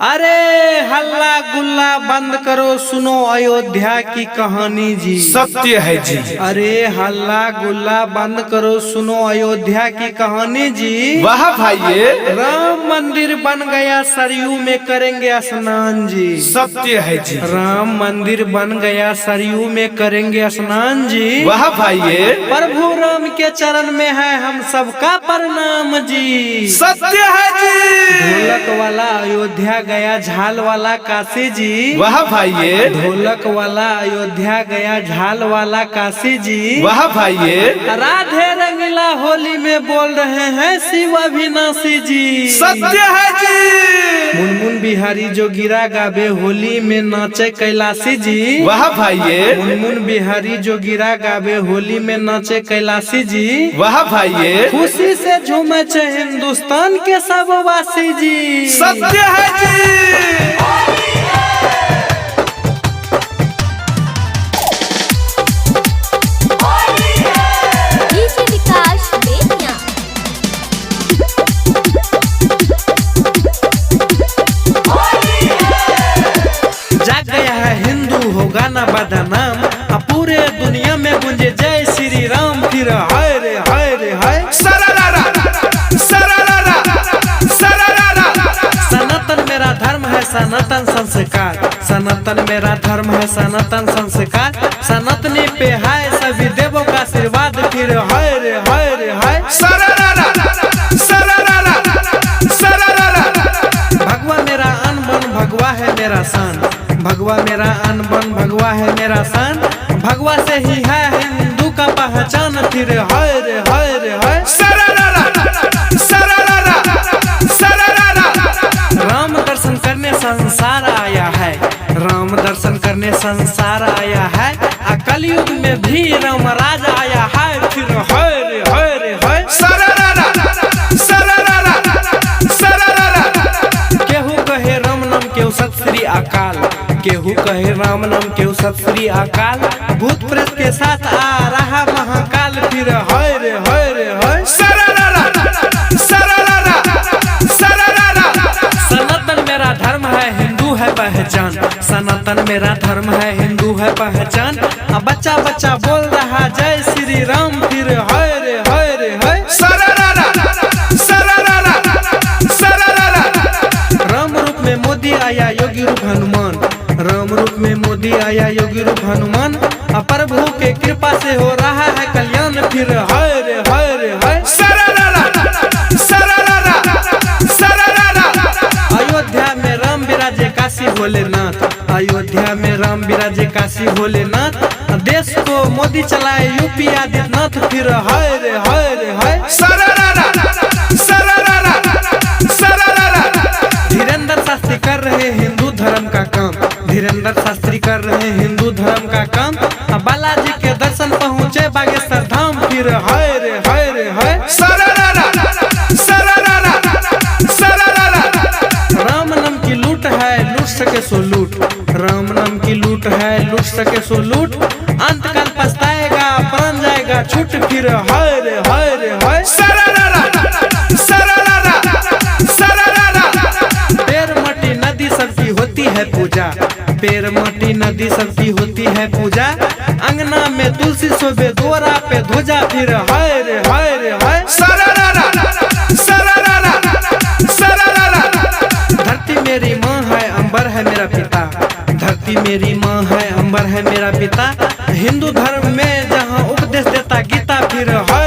अरे हल्ला गुल्ला बंद करो, सुनो अयोध्या की कहानी जी। सत्य है जी। अरे हल्ला गुल्ला बंद करो, सुनो अयोध्या की कहानी जी। वाह भाई, राम मंदिर बन गया, सरयू में करेंगे स्नान जी। सत्य है जी। राम मंदिर बन गया, सरयू में करेंगे स्नान जी। वाह भाई, प्रभु राम के चरण में है हम सबका प्रणाम जी। सत्य है जी। ढोलक वाला अयोध्या गया, झाल वाला काशी जी। वाह भाई, ढोलक वाला अयोध्या गया, झाल वाला काशी जी। वाह भाई, राधे रंगीला होली में बोल रहे हैं शिव अविनाशी जी। सत्य है जी। मुनमुन बिहारी जो गिरा गावे, होली में नाचे कैलाशी जी। वाह भाई, मुनमुन बिहारी जो गिरा गावे, होली में नाचे कैलाशी जी। वाह भाई, खुशी से झूमे छे हिंदुस्तान के सब वासी जी। सत्य है जी। जाग गया है हिंदू हो गाना बदनाम, पूरे दुनिया में गूंजे जय श्री राम। फिर हाय रे हाय रे हाय, सरारा सरारा सरारा। सनातन मेरा धर्म है, सनातन संस्कार। सनातन मेरा धर्म है, सनातन संस्कार। सनातनी पे है सभी देवों का आशीर्वाद। फिर हाय रे हाय रे हाय, सरारा सरारा सरारा। भगवा मेरा अनबन, भगवा है मेरा शान। भगवा मेरा अनबन, भगवा है मेरा शान। भगवा से ही है हिंदू का पहचान। फिर हाय रे हाय रे हाय, सरारा सरारा सरारा। राम दर्शन करने संसार आया है। राम दर्शन करने संसार आया है। कलयुग में भी राम राज आया है। फिर हाय रे हाय रे हाय, सरारा सरारा सरारा। केहू कहे राम नाम केहू सत श्री अकाल। केहू कहे राम नाम केहू सत श्री अकाल। भूत प्रेत के साथ आ रहा महाकाल। फिर हाय रे हाय रे हाय, सरारा सरारा सरारा। सनातन मेरा धर्म है, हिंदू है पहचान। सनातन मेरा धर्म है, हिंदू है पहचान। बच्चा बच्चा बोल रहा जय श्री राम। फिर हाय रे हाय रे हाय, सरारा सरारा सरारा। राम रूप में मोदी आया, योगी रूप हनुमान। राम रूप में मोदी आया, योगी रूप हनुमान। प्रभु के कृपा से हो रहा है कल्याण। फिर हाय रे हाय रे हाय, सरारा सरारा सरारा। अयोध्या में राम विराजे काशी भोलेनाथ। अयोध्या में राम विराजे काशी भोलेनाथ। देश को मोदी चलाए यूपी आदित्यनाथ। फिर हाय रे हाय रे हाय, सरारा सरारा सरारा। धीरेन्द्र शास्त्री कर रहे हिंदू धर्म का काम। धीरेन्द्र शास्त्री कर रहे हिंदू धर्म का काम। बालाजी के दर्शन पहुँचे बागेश्वर धाम। फिर हाय रे हाय रे हाय, सरारा सरारा सरारा। राम नाम की लूट है, लूट सके सो लूट। राम नाम की लूट है, लूट सके सो लूट। अंत काल पछताएगा, प्राण जाएगा छूट। फिर हाय रे हाय रे हाय, सरारा सरारा सरारा। पैर माटी नदी सबकी होती है पूजा। पैर माटी नदी सबकी होती है पूजा। अंगना में तुलसी शोभे, द्वारा पे ध्वजा। फिर हाय रे हाय रे हाय, सरारा सरारा सरारा। धरती मेरी माँ है, अंबर है मेरा पिता। धरती मेरी माँ है, अंबर है मेरा पिता। हिंदू धर्म में जहाँ उपदेश देता गीता। फिर हाय